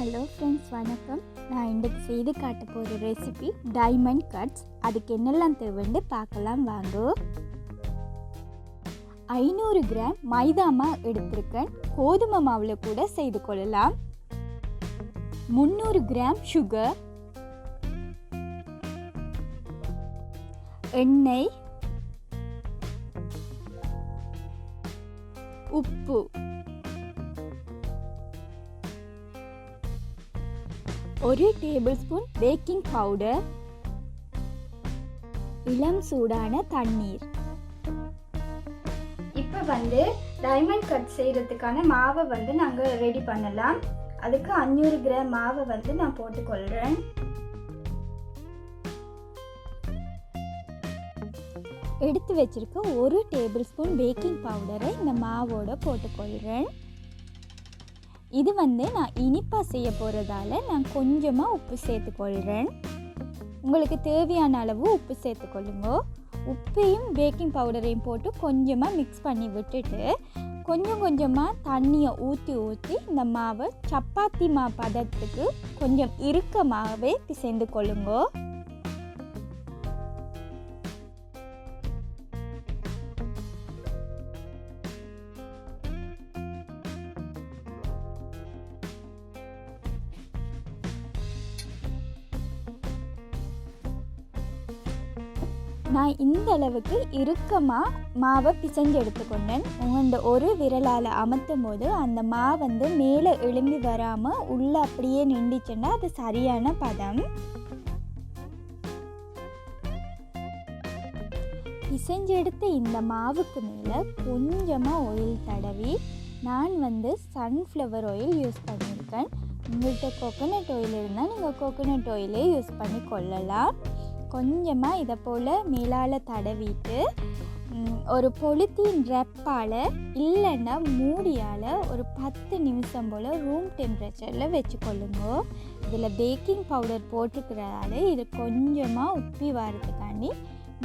Hello friends, வணக்கம். நான் இன்றைக்கு செய்து காட்ட போகிற ரெசிபி டைமண்ட் கட்ஸ். அதுக்கு என்னெல்லாம் தேவைன்னு பார்க்கலாம் வாங்க. 500 கிராம் மைதா மாவு எடுத்திருக்கேன். கோதுமை மாவில் கூட செய்து கொள்ளலாம். 300 கிராம் சுகர், எண்ணெய், உப்பு, ஒரு டேபிள் ஸ்பூன் பேக்கிங் பவுடர், இளம் சூடான தண்ணீர். இப்போ டைமண்ட் கட் செய்கிறதுக்கான மாவை நாங்கள் ரெடி பண்ணலாம். அதுக்கு 500 கிராம் மாவை நான் போட்டுக்கொள்கிறேன். எடுத்து வச்சிருக்க ஒரு டேபிள் ஸ்பூன் பேக்கிங் பவுடரை இந்த மாவோட போட்டுக்கொள்கிறேன். இது நான் இனிப்பாக செய்ய போகிறதால நான் கொஞ்சமாக உப்பு சேர்த்துக்கொள்கிறேன். உங்களுக்கு தேவையான அளவு உப்பு சேர்த்துக்கொள்ளுங்க. உப்பையும் பேக்கிங் பவுடரையும் போட்டு கொஞ்சமாக மிக்ஸ் பண்ணி விட்டுட்டு கொஞ்சம் கொஞ்சமாக தண்ணியை ஊற்றி இந்த மாவை சப்பாத்தி மாவு பதத்துக்கு கொஞ்சம் இறுக்கமாகவே பிசைந்து கொள்ளுங்க. நான் இந்த அளவுக்கு இறுக்கமாக மாவை பிசைஞ்சு எடுத்துக்கொண்டேன். உங்களோட ஒரு விரலால் அமர்த்தும் போது அந்த மாவு மேலே எழும்பி வராமல் உள்ளே அப்படியே நின்றுச்சுன்னா அது சரியான பதம். பிசைஞ்சு எடுத்த இந்த மாவுக்கு மேலே கொஞ்சமாக ஆயில் தடவி நான் சன்ஃப்ளவர் ஆயில் யூஸ் பண்ணியிருக்கேன். உங்கள்கிட்ட கோகோனட் ஆயில் இருந்தால் நீங்கள் கோகோனட் ஆயிலே யூஸ் பண்ணி கொள்ளலாம். கொஞ்சமாக இதை போல் மேலால் தடவிட்டு ஒரு பொலித்தீன் ரப்பால் இல்லைன்னா மூடியால் ஒரு 10 நிமிஷம் போல் ரூம் டெம்பரேச்சரில் வச்சுக்கொள்ளுங்க. இதில் பேக்கிங் பவுடர் போட்டுக்கிறதால இது கொஞ்சமாக உப்பி வரதுக்காண்டி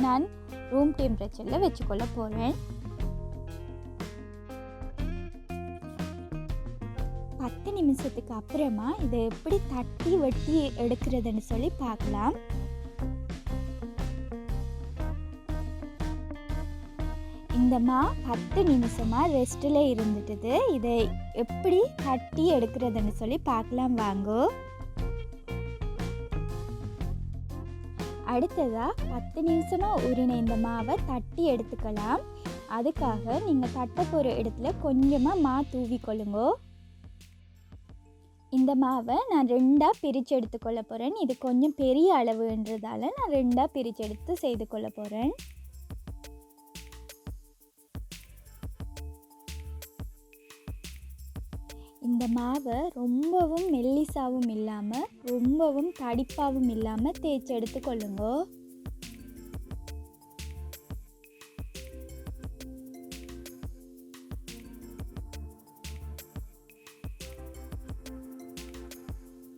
நான் ரூம் டெம்பரேச்சரில் வச்சுக்கொள்ள போகிறேன். 10 நிமிஷத்துக்கு அப்புறமா இதை எப்படி தட்டி வெட்டி எடுக்கிறதுன்னு சொல்லி பார்க்கலாம். இந்த மா 10 நிமிஷமாக ரெஸ்ட்டில் இருந்துட்டுது. இதை எப்படி தட்டி எடுக்கிறதுன்னு சொல்லி பார்க்கலாம் வாங்க. அடுத்ததாக 10 நிமிஷமாக ஊறின இந்த மாவை தட்டி எடுத்துக்கலாம். அதுக்காக நீங்கள் தட்ட போகிற இடத்துல கொஞ்சமாக மா தூவிக்கொள்ளுங்க. இந்த மாவை நான் 2ஆக பிரித்து எடுத்துக்கொள்ள போகிறேன். இது கொஞ்சம் பெரிய அளவுன்றதால நான் 2ஆக பிரித்து எடுத்து செய்து கொள்ள போகிறேன். இந்த மாவை ரொம்பவும் மெல்லிசாவும் இல்லாமல் ரொம்பவும் தடிப்பாகவும் இல்லாமல் தேய்ச்சி எடுத்துக்கொள்ளுங்க.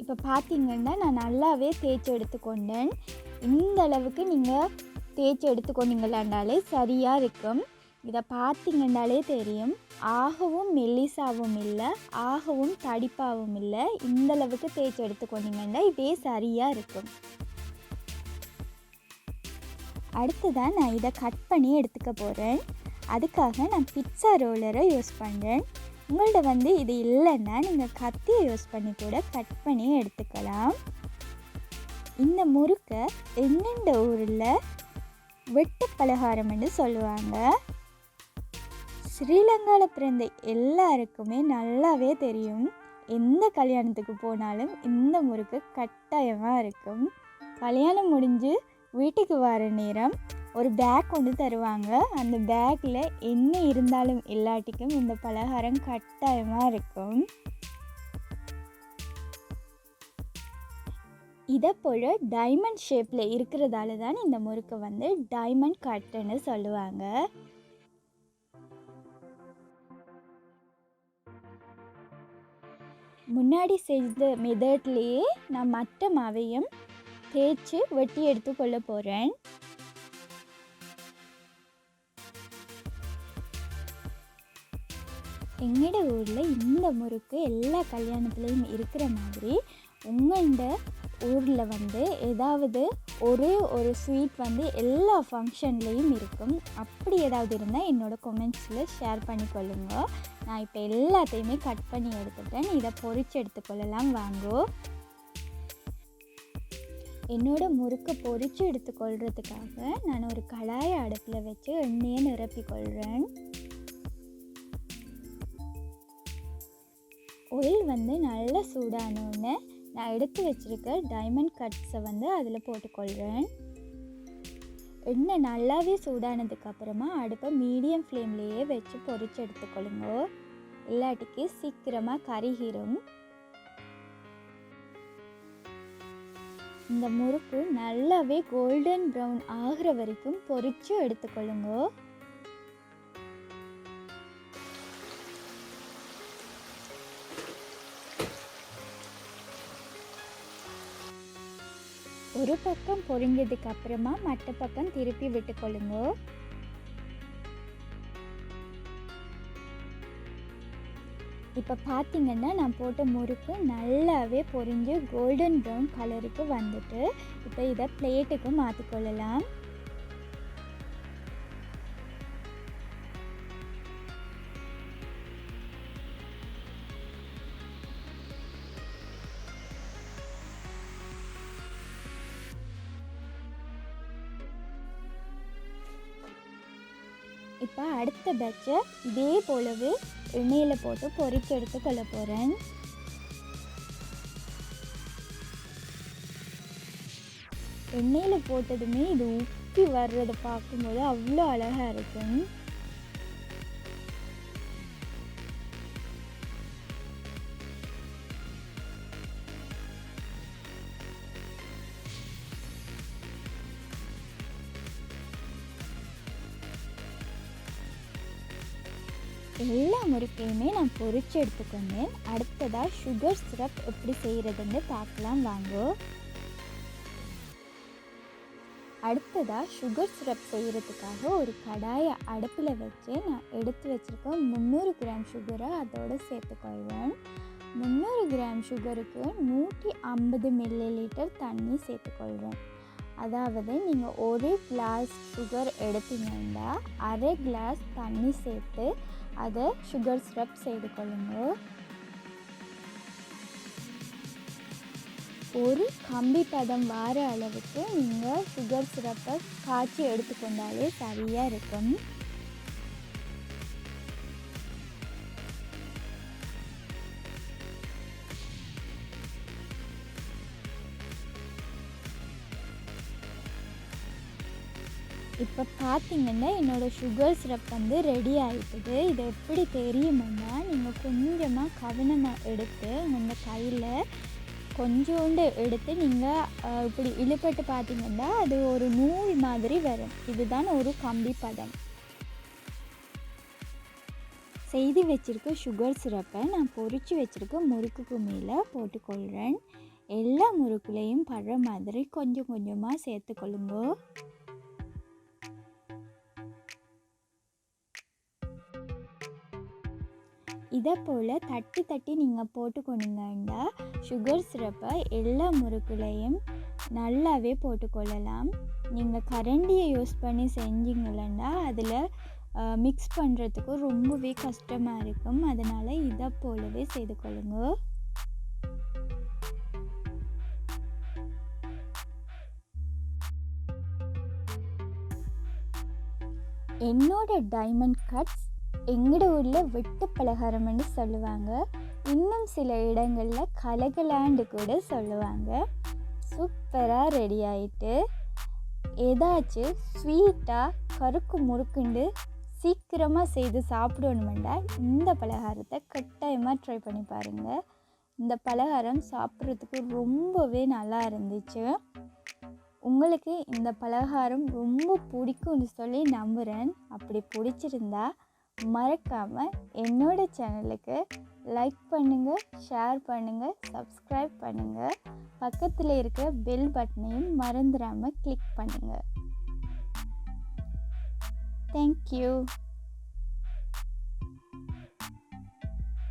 இப்போ பார்த்தீங்கன்னா நான் நல்லாவே தேய்ச்சி எடுத்துக்கொண்டேன். இந்த அளவுக்கு நீங்கள் தேய்ச்சி எடுத்துக்கொண்டீங்களாண்டாலே சரியாக இருக்கும். இதை பார்த்தீங்கன்னாலே தெரியும், ஆகவும் மெல்லிசாவும் இல்லை, ஆகவும் தடிப்பாகவும் இல்லை. இந்த அளவுக்கு தேய்ச்சி எடுத்துக்கொண்டீங்கன்னா இதே சரியாக இருக்கும். அடுத்ததான் நான் இதை கட் பண்ணி எடுத்துக்க போகிறேன். அதுக்காக நான் பிட்சா ரோலரை யூஸ் பண்ணுறேன். உங்கள்கிட்ட இது இல்லைன்னா நீங்கள் கத்தியை யூஸ் பண்ணி கூட கட் பண்ணி எடுத்துக்கலாம். இந்த முறுக்கை எங்கெண்ட ஊரில் வெட்டு பலகாரம்னு சொல்லுவாங்க. ஸ்ரீலங்காவில் பிறந்த எல்லாருக்குமே நல்லாவே தெரியும். எந்த கல்யாணத்துக்கு போனாலும் இந்த முறுக்கு கட்டாயமாக இருக்கும். கல்யாணம் முடிஞ்சு வீட்டுக்கு வர நேரம் ஒரு பேக் கொண்டு தருவாங்க. அந்த பேக்கில் என்ன இருந்தாலும் எல்லாட்டிக்கும் இந்த பலகாரம் கட்டாயமாக இருக்கும். இதை போல் டைமண்ட் ஷேப்பில் இருக்கிறதால தான் இந்த முறுக்கை டைமண்ட் கட்டுன்னு சொல்லுவாங்க. முன்னாடி செய்த மெத்தட்லேயே நான் மற்ற மாவையும் தேய்ச்சி வெட்டி எடுத்துக்கொள்ள போகிறேன். எங்களோட ஊரில் இந்த முறுக்கு எல்லா கல்யாணத்துலேயும் இருக்கிற மாதிரி உங்களோட ஊரில் வந்து ஏதாவது ஒரு ஸ்வீட் வந்து எல்லா ஃபங்க்ஷன்லேயும் இருக்கும். அப்படி ஏதாவது இருந்தால் என்னோடய கமெண்ட்ஸில் ஷேர் பண்ணிக்கொள்ளுங்க. நான் இப்போ எல்லாத்தையுமே கட் பண்ணி எடுத்துட்டேன். இதை பொரிச்சு எடுத்துக்கொள்ளலாம் வாங்கோ. என்னோடய முறுக்கை பொரித்து எடுத்துக்கொள்கிறதுக்காக நான் ஒரு கடாயை அடுப்பில் வச்சு எண்ணெயை நிரப்பிக்கொள்கிறேன். ஆயில் வந்து நல்லா சூடானோடனே நான் எடுத்து வச்சுருக்க டைமண்ட் கட்ஸை வந்து அதில் போட்டுக்கொள்கிறேன். எண்ணெய் நல்லாவே சூடானதுக்கப்புறமா அடுப்பை மீடியம் ஃப்ளேம்லேயே வச்சு பொரிச்சு எடுத்துக்கொள்ளுங்க. இல்லாட்டிக்கு சீக்கிரமாக கருகிரும். இந்த முறுக்கு நல்லாவே கோல்டன் ப்ரௌன் ஆகிற வரைக்கும் பொரிச்சு எடுத்துக்கொள்ளுங்க. ஒரு பக்கம் பொரிஞ்சதுக்கு அப்புறமா மற்ற பக்கம் திருப்பி விட்டுக்கொள்ளுங்க. இப்போ பார்த்தீங்கன்னா நான் போட்ட முறுக்கு நல்லாவே பொரிஞ்சு கோல்டன் ப்ரௌன் கலருக்கு வந்துட்டு இப்போ இதை பிளேட்டுக்கு மாற்றிக்கொள்ளலாம். இப்போ அடுத்த பேட்சை இதே போலவே எண்ணெயில் போட்டு பொரிச்சு எடுத்து கொள்ள போகிறேன். எண்ணெயில் போட்டதுமே இது உப்பி வர்றதை பார்க்கும்போது அவ்வளோ அழகாக இருக்கும். எல்லா முறுக்கையுமே நான் பொரிச்சு எடுத்துக்கொண்டேன். அடுத்ததாக சுகர் சிரப் எப்படி செய்கிறதுன்னு பார்க்கலாம் வாங்கோ. அடுத்ததாக சுகர் சிரப் செய்கிறதுக்காக ஒரு கடாயை அடுப்பில் வச்சு நான் எடுத்து வச்சுருக்கேன் 300 கிராம் சுகரை அதோடு சேர்த்துக்கொள்வேன். 300 கிராம் சுகருக்கு 150 மில்லிலிட்டர் தண்ணி சேர்த்துக்கொள்வேன். அதாவது நீங்கள் ஒரு கிளாஸ் சுகர் எடுத்தீங்கன்னா அரை கிளாஸ் தண்ணி சேர்த்து அதை சுகர் சிரப் செய்து கொள்ளுங்க. ஒரு கம்பி பதம் வார அளவுக்கு நீங்கள் சுகர் சிரப்பை காய்ச்சி எடுத்துக்கொண்டாலே சரியாக இருக்கும். இப்போ பார்த்தீங்கன்னா என்னோடய சுகர் சிரப் வந்து ரெடி ஆகிட்டுது. இது எப்படி தெரியுமென்னா நீங்கள் கொஞ்சமாக கவனமாக எடுத்து உங்கள் கையில் கொஞ்சோண்டு எடுத்து நீங்கள் இப்படி இழுப்பட்டு பார்த்தீங்கன்னா அது ஒரு நூல் மாதிரி வரும். இதுதான் ஒரு கம்பி பதம். செய்து வச்சுருக்க சுகர் சிரப்பை நான் பொரித்து வச்சுருக்க முறுக்குக்கு மேலே போட்டுக்கொள்கிறேன். எல்லா முறுக்குலையும் படுற மாதிரி கொஞ்சம் கொஞ்சமாக சேர்த்துக்கொள்ளுங்க. இதை போல் தட்டி தட்டி நீங்கள் போட்டுக்கொண்டீங்கன்னா சுகர் சிரப்பை எல்லா முறுக்குலையும் நல்லாவே போட்டுக்கொள்ளலாம். நீங்கள் கரண்டியை யூஸ் பண்ணி செஞ்சீங்கன்னா அதில் மிக்ஸ் பண்ணுறதுக்கு ரொம்பவே கஷ்டமாக இருக்கும். அதனால் இதை போலவே செய்து கொள்ளுங்க. என்னோட டைமண்ட் கட்ஸ் எங்களோட ஊரில் வெட்டு பலகாரம்னு சொல்லுவாங்க. இன்னும் சில இடங்களில் கலகலாண்டு கூட சொல்லுவாங்க. சூப்பராக ரெடி ஆகிட்டு ஏதாச்சும் ஸ்வீட்டாக கருக்கு முறுக்குண்டு சீக்கிரமாக செய்து சாப்பிடணுமெண்டா இந்த பலகாரத்தை கட்டாயமாக ட்ரை பண்ணி பாருங்கள். இந்த பலகாரம் சாப்பிட்றதுக்கு ரொம்பவே நல்லா இருந்துச்சு. உங்களுக்கு இந்த பலகாரம் ரொம்ப பிடிக்கும்னு சொல்லி நம்புகிறேன். அப்படி பிடிச்சிருந்தா மறக்காமல் என்னோட சேனலுக்கு லைக் பண்ணுங்கள், ஷேர் பண்ணுங்கள், சப்ஸ்கிரைப் பண்ணுங்கள். பக்கத்தில் இருக்கிற பெல் பட்டனையும் மறந்துடாமல் கிளிக் பண்ணுங்கள். தேங்க்யூ.